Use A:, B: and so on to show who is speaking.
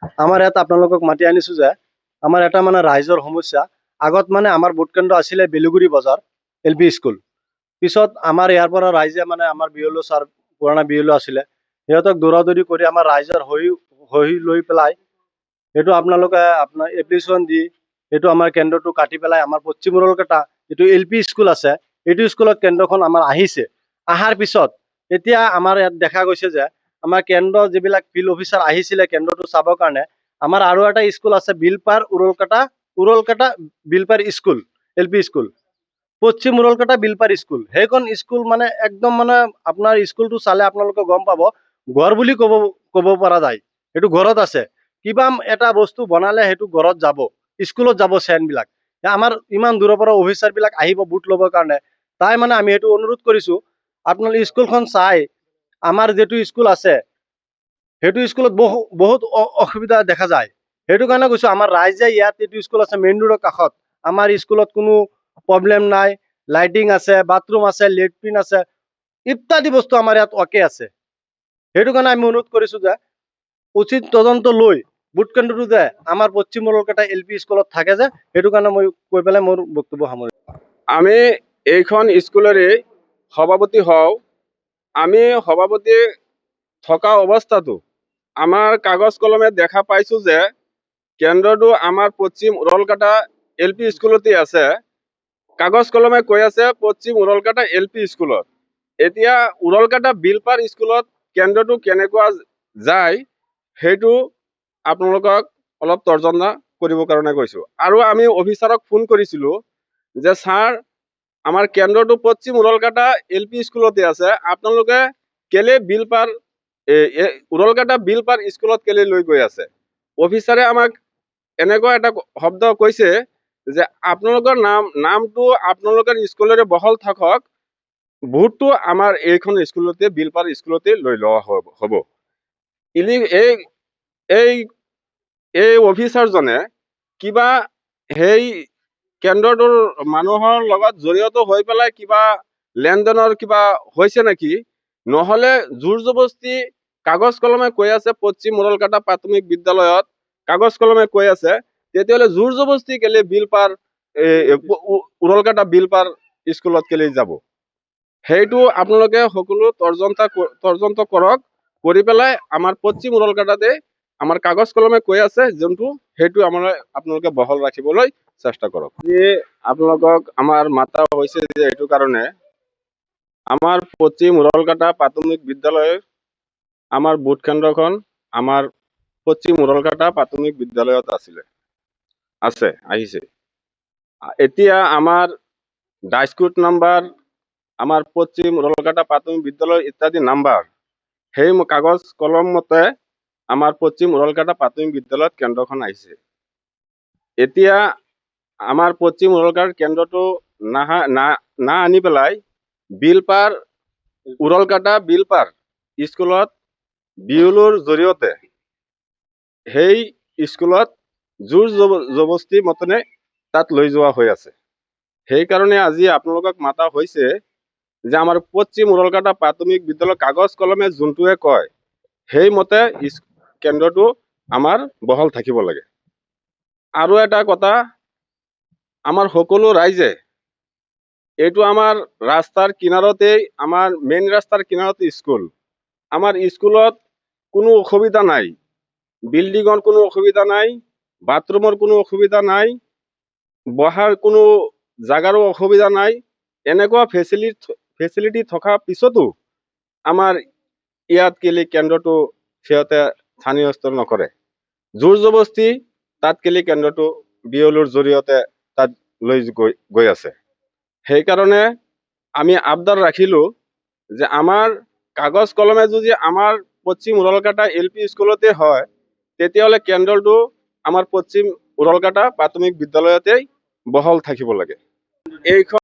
A: আমাৰ ইয়াত আপোনালোকক মাতি আনিছো যে আমাৰ এটা মানে ৰাইজৰ সমস্যা। আগত মানে আমাৰ ভোট কেন্দ্ৰ আছিলে বেলুগুৰি বজাৰ LP স্কুল। পিছত আমাৰ ইয়াৰ পৰা ৰাইজে মানে আমাৰ বিএলঅ ছাৰ পুৰণা বিএলঅ আছিলে, সিহঁতক দৌৰাদৌৰি কৰি আমাৰ ৰাইজৰ হৈ লৈ পেলাই সেইটো আপোনালোকে আপোনাৰ এপ্লিকেশ্যন দি সেইটো আমাৰ কেন্দ্ৰটো কাটি পেলাই আমাৰ পশ্চিম উৰলকাটা যিটো LP স্কুল আছে এইটো স্কুলত কেন্দ্ৰখন আমাৰ আহিছে। অহাৰ পিছত এতিয়া আমাৰ ইয়াত দেখা গৈছে যে আমাৰ কেন্দ্ৰ যিবিলাক ফিল্ড অফিচাৰ আহিছিলে কেন্দ্ৰটো চাবৰ কাৰণে, আমাৰ আৰু এটা স্কুল আছে Bilpar Uralkata Bilpar school LP school, পশ্চিম উৰলকাটা বিলপাৰ স্কুল। সেইখন স্কুল মানে একদম মানে আপোনাৰ স্কুলটো চালে আপোনালোকে গম পাব ঘৰ বুলি ক'ব পৰা যায়। সেইটো ঘৰত আছে, কিবা এটা বস্তু বনালে সেইটো ঘৰত যাব, স্কুলত যাব চেনবিলাক। আমাৰ ইমান দূৰৰ পৰা অফিচাৰ বিলাক আহিব ভোট ল'বৰ কাৰণে, তাই মানে আমি সেইটো অনুৰোধ কৰিছো আপোনালোকে স্কুলখন চাই আমাৰ যিটো স্কুল আছে সেইটো স্কুলত বহুত অসুবিধা দেখা যায়। সেইটো কাৰণে কৈছো আমাৰ ৰাইজে ইয়াত এইটো স্কুল আছে মেইন ৰোডৰ কাষত, আমাৰ স্কুলত কোনো প্ৰব্লেম নাই, লাইটিং আছে, বাথৰুম আছে, লেট্ৰিন আছে, ইত্যাদি বস্তু আমাৰ ইয়াত অকে আছে। সেইটো কাৰণে আমি অনুৰোধ কৰিছো যে উচিত তদন্ত লৈ ভোট কেন্দ্ৰটো যে আমাৰ পশ্চিম উৰলকাটা LP স্কুলত থাকে যে, সেইটো কাৰণে মই কৈ পেলাই মোৰ বক্তব্য সামৰিছো।
B: আমি এইখন স্কুলৰে সভাপতি হওঁ। আমি সভাপতি থকা অৱস্থাতো আমাৰ কাগজ কলমে দেখা পাইছো যে কেন্দ্ৰটো আমাৰ পশ্চিম উৰলকাটা LP স্কুলতে আছে। কাগজ কলমে কৈ আছে পশ্চিম উৰলকাটা LP স্কুলত। এতিয়া উৰলকাটা বিলপাৰ স্কুলত কেন্দ্ৰটো কেনেকুৱা যায় সেইটো আপোনালোকক অলপ তৰ্জনা কৰিবৰ কাৰণে কৈছো। আৰু আমি অফিচাৰক ফোন কৰিছিলো যে ছাৰ আমাৰ কেন্দ্ৰটো পশ্চিম উৰলকাটা LP স্কুলতে আছে, আপোনালোকে কেলে বিলপাৰ উৰলকাটা বিলপাৰ স্কুলত কেলে লৈ গৈ আছে। অফিচাৰে আমাক এনেকুৱা এটা শব্দ কৈছে যে আপোনালোকৰ নামটো আপোনালোকৰ স্কুলৰে বহল থাকক, ভোটটো আমাৰ এইখন স্কুলতে বিলপাৰ স্কুলতে লৈ লোৱা হ'ব। এই অফিচাৰজনে কিবা সেই কেন্দ্ৰটোৰ মানুহৰ লগত জড়িত হৈ পেলাই কিবা লেনদেনৰ কিবা হৈছে নেকি, নহলে জোৰ জবস্তি কাগজ কলমে কৈ আছে পশ্চিম উৰলকাটা প্ৰাথমিক বিদ্যালয়ত কাগজ কলমে কৈ আছে, তেতিয়াহ'লে জোৰ জবস্তি কেলে বিলপাৰ উৰলকাটা বিলপাৰ স্কুলত কেলে যাব। সেইটো আপোনালোকে সকলো তৰ্জন্ত কৰক, কৰি পেলাই আমাৰ পশ্চিম উৰলকাটাতে আমাৰ কাগজ কলমে কৈ আছে যোনটো সেইটো আপোনালোকে বহল ৰাখিবলৈ চেষ্টা কৰক। আপোনালোকক আমাৰ মাতা হৈছে যে এইটো কাৰণে আমাৰ পশ্চিম উৰলকাটা প্ৰাথমিক বিদ্যালয়ৰ আমাৰ ভোট কেন্দ্ৰখন আমাৰ পশ্চিম উৰলকাটা প্ৰাথমিক বিদ্যালয়ত আহিছে। এতিয়া আমাৰ ডাইস্কুট নাম্বাৰ, আমাৰ পশ্চিম উৰলকাটা প্ৰাথমিক বিদ্যালয় ইত্যাদি নাম্বাৰ সেই কাগজ কলম মতে আমাৰ পশ্চিম উৰলকাটা প্ৰাথমিক বিদ্যালয়ত কেন্দ্ৰখন আহিছে। এতিয়া আমাৰ পশ্চিম উৰলকাটাৰ কেন্দ্ৰটো না আনি পেলাই বিলপাৰ উৰলকাটা বিলপাৰ স্কুলত বিএলঅ'ৰ জৰিয়তে সেই স্কুলত জোৰ জবস্তি মতনে তাত লৈ যোৱা হৈ আছে। সেইকাৰণে আজি আপোনালোকক মাতা হৈছে যে আমাৰ পশ্চিম উৰলকাটা প্ৰাথমিক বিদ্যালয় কাগজ কলমে যোনটোৱে কয় সেইমতে কেন্দ্ৰটো আমাৰ বহল থাকিব লাগে। আৰু এটা কথা, আমাৰ সকলো ৰাইজে এইটো আমাৰ ৰাস্তাৰ কিনাৰতেই, আমাৰ মেইন ৰাস্তাৰ কিনাৰতে স্কুল। আমাৰ স্কুলত কোনো অসুবিধা নাই, বিল্ডিঙৰ কোনো অসুবিধা নাই, বাথৰুমৰ কোনো অসুবিধা নাই, বহাৰ কোনো জাগাৰো অসুবিধা নাই। এনেকুৱা ফেচিলিটি থকা পিছতো আমাৰ ইয়াত কেলে কেন্দ্ৰটো সিহঁতে স্থানীয় স্তৰ নকৰে, জোৰ জবস্তি তাত কেলে কেন্দ্ৰটো বিএলঅ'ৰ জৰিয়তে তাত লৈ গৈ আছে। সেইকাৰণে আমি আবদাৰ ৰাখিলো যে আমাৰ কাগজ কলমে যদি আমাৰ পশ্চিম উৰলকাটা LP স্কুলতে হয়, তেতিয়াহ'লে কেন্দ্ৰটো আমাৰ পশ্চিম উৰলকাটা প্ৰাথমিক বিদ্যালয়তেই বহল থাকিব লাগে। এইখন